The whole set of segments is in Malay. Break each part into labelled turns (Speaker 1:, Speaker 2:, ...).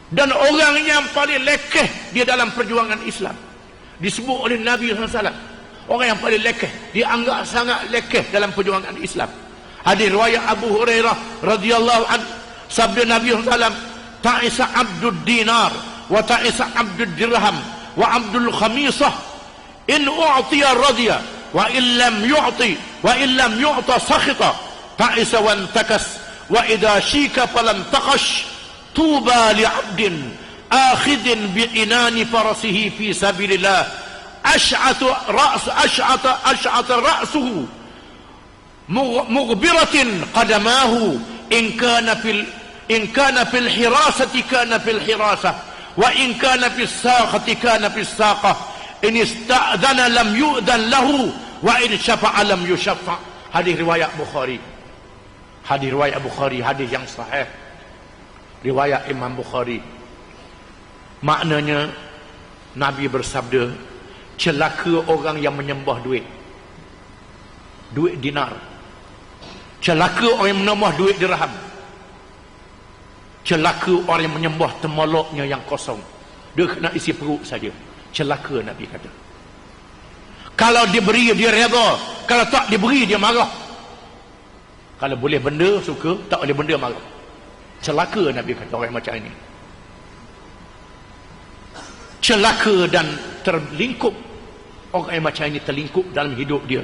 Speaker 1: dan orang yang paling lekeh dia dalam perjuangan Islam. Disebut oleh Nabi SAW, orang yang paling lekeh, dianggap sangat lekeh dalam perjuangan Islam. Hadis riwayat Abu Hurairah radhiyallahu anhu, sabda Nabi SAW, ta'isa abdud dinar wa ta'isa abdud dirham wa abdul khamisah, in u'tiya radiya wa illam yu'ti wa illam yu'ta sakhita, ta'isa wa antakas wa idha shika falam taqash, tuba li'abdin akhidin bi'inani farasihi fi sabilillah, ash'ata ra'suhu mughbiratin qadamahu, in kana fil hirasati kana fil hirasah, wa in kana fis saqati kana fis saqah, in ista'dhana lam yu'dhan lahu wa in syafa'a lam yushaffa. Hadis riwayat Bukhari. Hadis riwayat Bukhari, hadis yang sahih. Riwayat Imam Bukhari. Maknanya Nabi bersabda, celaka orang yang menyembah duit dinar, celaka orang yang menyembah duit dirham, celaka orang yang menyembah temoloknya yang kosong, dia kena isi perut saja, celaka. Nabi kata, kalau diberi dia redha, kalau tak diberi dia marah. Kalau boleh benda suka, tak boleh benda marah. Celaka, Nabi kata, orang macam ini celaka dan terlingkup. Orang yang macam ini terlingkup dalam hidup dia.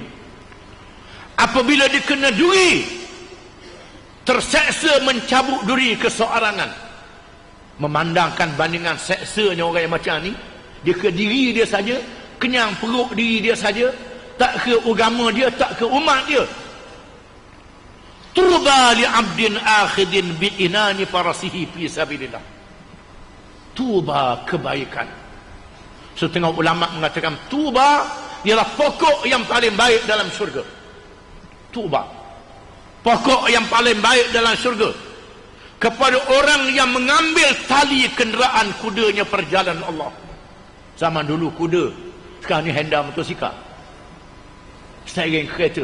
Speaker 1: Apabila dia kena duri, terseksa mencabut duri keseorangan, memandangkan bandingan seksanya orang yang macam ni, dia ke diri dia saja, kenyang perut diri dia saja, tak ke agama dia, tak ke umat dia. Turba li abdin akhidin bi inani farasihi fi sabilillah. Tuba, kebaikan. Setengah ulama mengatakan tuba ialah pokok yang paling baik dalam syurga. Tuba, pokok yang paling baik dalam syurga, kepada orang yang mengambil tali kenderaan kudanya perjalanan Allah. Zaman dulu kuda, sekarang ni Honda motosikal, steering kereta,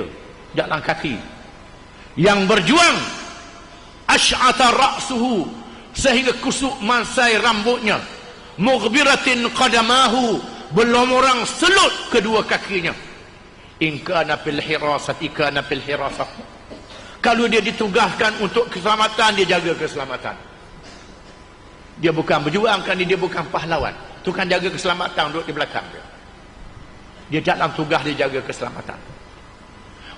Speaker 1: jalan kaki. Yang berjuang, ash'ata ra'suhu, sehingga kusuk mansai rambutnya, mughbiratin qadamahu, berlomorang selut kedua kakinya, in kana fil hirasati kana fil hirasah. Kalau dia ditugaskan untuk keselamatan, dia jaga keselamatan. Dia bukan berjuang, kan dia bukan pahlawan, tukang jaga keselamatan duduk di belakang dia. Dia dalam tugas dia jaga keselamatan.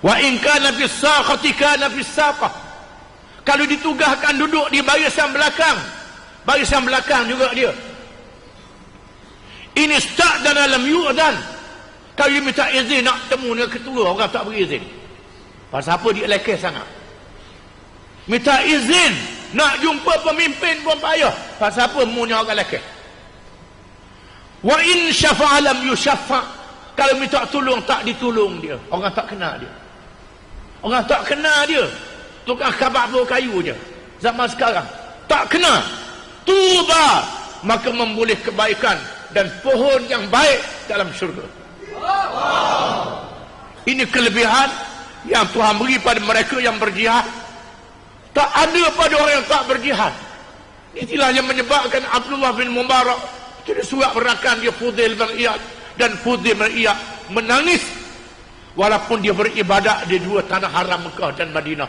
Speaker 1: Wa in kana fis saqati kana fis saqah. Kalau ditugaskan duduk di barisan belakang juga dia. Ini start dan lam yu'dan. Kalau dia minta izin nak temu dengan ketua, orang tak beri izin. Pasal apa dia lekeh sangat? Minta izin nak jumpa pemimpin pun payah. Pasal apa munya orang lekeh? Wa in syafa'a lam yushaffa. Kalau minta tolong tak ditolong dia. Orang tak kenal dia. Orang tak kenal dia. Tukang kabak bau kayu je. Zaman sekarang tak kenal. Tuba, maka memboleh kebaikan dan pohon yang baik dalam syurga. Ini kelebihan yang Tuhan beri pada mereka yang berjihad. Tak ada pada orang yang tak berjihad. Inilah yang menyebabkan Abdullah bin Mubarak tidak surat berakan dia Fudail bin Iyad, dan Fudail bin Iyad menangis walaupun dia beribadat di dua tanah haram Mekah dan Madinah.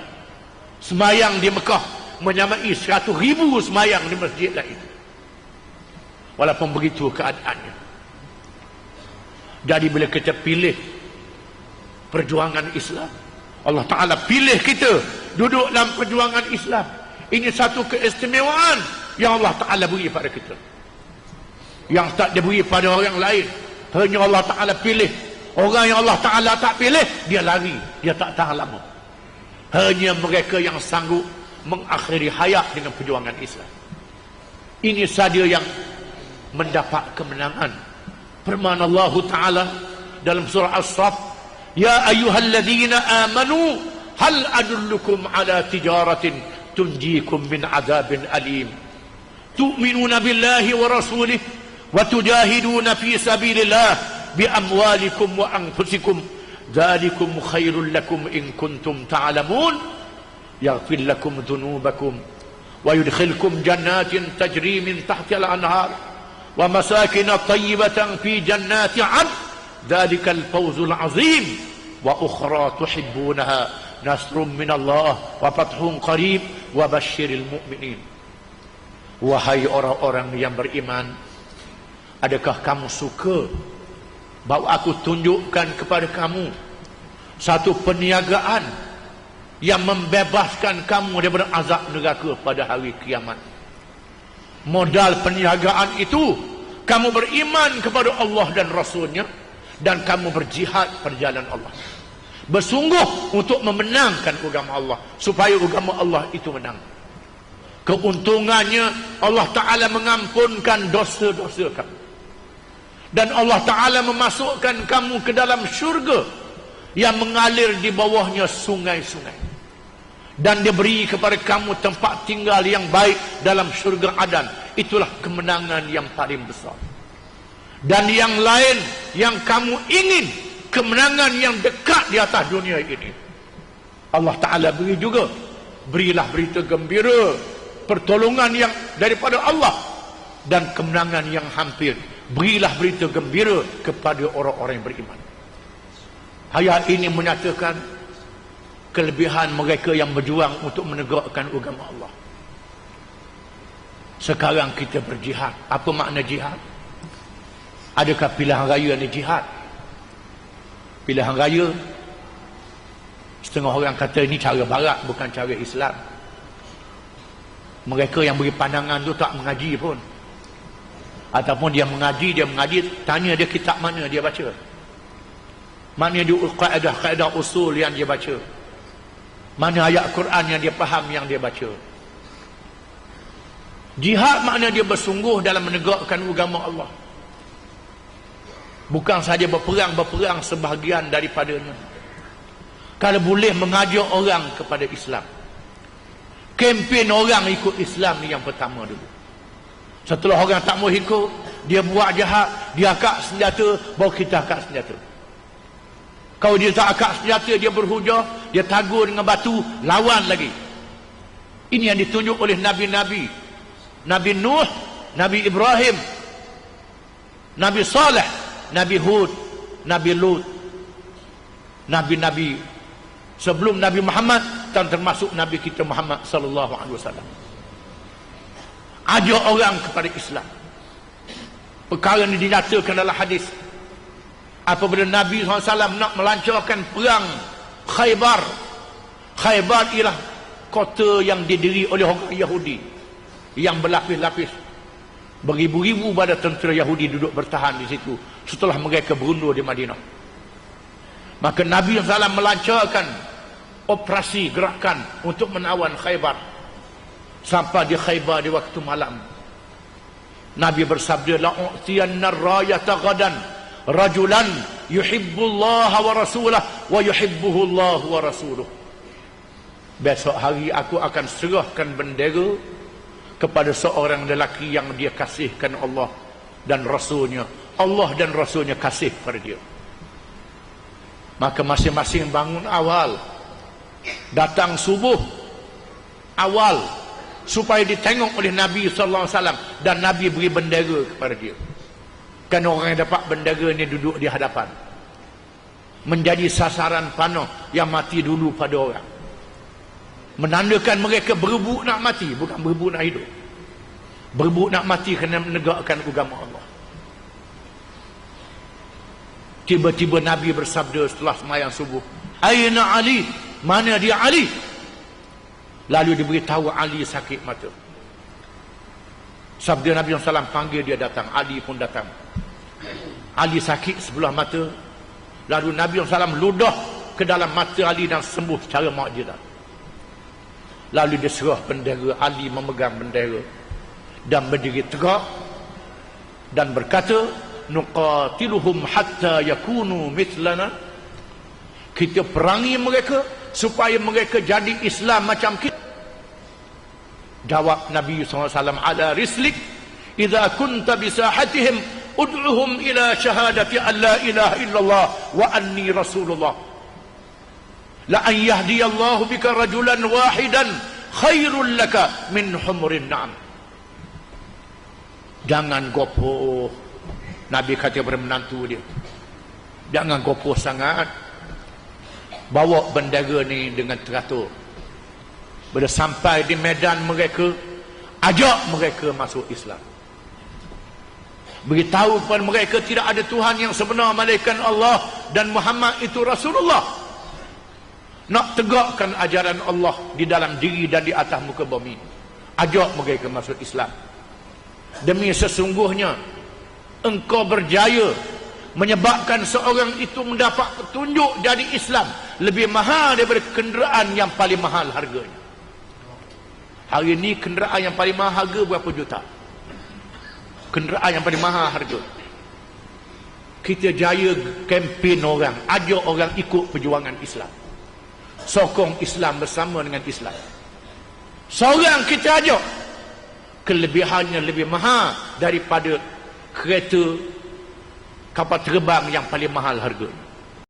Speaker 1: Semayang di Mekah menyamai 100,000 semayang di masjid lain. Walaupun begitu keadaannya. Jadi bila kita pilih perjuangan Islam, Allah Ta'ala pilih kita duduk dalam perjuangan Islam. Ini satu keistimewaan yang Allah Ta'ala beri pada kita, yang tak diberi pada orang lain. Hanya Allah Ta'ala pilih. Orang yang Allah Ta'ala tak pilih, dia lari, dia tak tahan lama. Hanya mereka yang sanggup mengakhiri hayat dengan perjuangan Islam. Ini sahaja yang mendapat kemenangan. Firman Allah Ta'ala dalam surah As-Saff, ya ayyuhalladzina amanu hal adullukum ala tijaratin tunjikum min azabin alim tu'minuna billahi wa rasulih wa tujahiduna fi sabilillah bi amwalikum wa anfusikum dzalikum khairul lakum in kuntum ta'lamun yaghfir lakum dhunubakum wa yudkhilkum jannatin tajri min tahtiha al-anhar wa masakin tayyibatan fi jannati 'adn dzalikal fawzul 'azim wa ukhra tuhibbunaha nasrun minallah wa fathun qarib wa basyiril mu'minin. Wahai orang-orang yang beriman, adakah kamu suka bahawa aku tunjukkan kepada kamu satu perniagaan yang membebaskan kamu daripada azab neraka pada hari kiamat? Modal perniagaan itu kamu beriman kepada Allah dan Rasulnya, dan kamu berjihad pada jalan Allah, bersungguh untuk memenangkan agama Allah, supaya agama Allah itu menang. Keuntungannya Allah Ta'ala mengampunkan dosa-dosa kamu, dan Allah Ta'ala memasukkan kamu ke dalam syurga yang mengalir di bawahnya sungai-sungai, dan dia beri kepada kamu tempat tinggal yang baik dalam syurga Adan. Itulah kemenangan yang paling besar. Dan yang lain yang kamu ingin, kemenangan yang dekat di atas dunia ini, Allah Ta'ala beri juga. Berilah berita gembira, pertolongan yang daripada Allah, dan kemenangan yang hampir. Berilah berita gembira kepada orang-orang yang beriman. Ayat ini menyatakan kelebihan mereka yang berjuang untuk menegakkan agama Allah. Sekarang kita berjihad. Apa makna jihad? Adakah pilihan raya ni jihad? Pilihan raya, setengah orang kata ini cara barat, bukan cara Islam. Mereka yang beri pandangan tu tak mengaji pun, ataupun dia mengaji, tanya dia kitab mana dia baca, mana dia kaedah usul yang dia baca, mana ayat Quran yang dia faham, yang dia baca. Jihad makna dia bersungguh dalam menegakkan agama Allah, bukan sahaja berperang sebahagian daripadanya. Kalau boleh mengajar orang kepada Islam, kempen orang ikut Islam ni yang pertama dulu. Setelah orang tak mau ikut, dia buat jahat, dia akak senjata, baru kita akak senjata. Kalau dia tak akak senjata, dia berhujah, dia tagur dengan batu, lawan lagi. Ini yang ditunjuk oleh Nabi-Nabi. Nabi Nuh, Nabi Ibrahim, Nabi Saleh, Nabi Hud, Nabi Lut, Nabi-Nabi sebelum Nabi Muhammad, dan termasuk Nabi kita Muhammad sallallahu alaihi wasallam. Ajak orang kepada Islam. Perkara ini dinyatakan dalam hadis. Apabila Nabi SAW nak melancarkan perang Khaybar. Khaybar ialah kota yang didiri oleh orang Yahudi, yang berlapis-lapis. Beribu-ribu pada tentera Yahudi duduk bertahan di situ setelah mereka berundur di Madinah. Maka Nabi SAW melancarkan operasi gerakan untuk menawan Khaybar. Sampai di Khaybar di waktu malam, Nabi bersabda, la'u'tiyanna ar-rayata ghadan rajulan yuhibbullaha wa rasulah wa yuhibbuhu Allah wa rasuluh. Besok hari aku akan serahkan bendera kepada seorang lelaki yang dia kasihkan Allah dan Rasulnya. Allah dan Rasulnya kasih pada dia. Maka masing-masing bangun awal, datang subuh awal, supaya ditengok oleh Nabi SAW, dan Nabi beri bendera kepada dia. Kan orang yang dapat bendera ni duduk di hadapan, menjadi sasaran panah yang mati dulu pada orang, menandakan mereka berebut nak mati, bukan berebut nak hidup. Berebut nak mati kerana menegakkan agama Allah. Tiba-tiba Nabi bersabda setelah sembahyang subuh, Aina Ali? Mana dia Ali? Lalu diberitahu Ali sakit mata. Sabda Nabi SAW, panggil dia datang. Ali pun datang. Ali sakit sebelah mata. Lalu Nabi SAW ludah ke dalam mata Ali dan sembuh secara mukjizat. Lalu dia serah bendera. Ali memegang bendera dan berdiri tegak dan berkata, nuqatiluhum hatta yakunu mithlana. Kita perangi mereka supaya mereka jadi Islam macam kita. Jawab Nabi SAW, ala rislik idza kunta bisahatihim ud'uhum ila syahadati an la ilaha illallah wa anni rasulullah. La an yahdiyallahu bika rajulan wahidan khairul laka min humurin na'am. Jangan gopoh. Nabi kata kepada menantu dia, jangan gopoh sangat, bawa bendera ni dengan teratur. Bila sampai di medan mereka, ajak mereka masuk Islam. Beritahu kepada mereka tidak ada Tuhan yang sebenar melainkan Allah dan Muhammad itu Rasulullah. Nak tegakkan ajaran Allah di dalam diri dan di atas muka bumi, ajak mereka masuk Islam. Demi sesungguhnya engkau berjaya menyebabkan seorang itu mendapat petunjuk dari Islam lebih mahal daripada kenderaan yang paling mahal harganya. Hari ini kenderaan yang paling mahal harga berapa juta? Kenderaan yang paling mahal harga. Kita jaya kempen orang, ajak orang ikut perjuangan Islam, sokong Islam bersama dengan Islam. Seorang kita ajak, kelebihannya lebih mahal daripada kereta kapal terbang yang paling mahal harganya.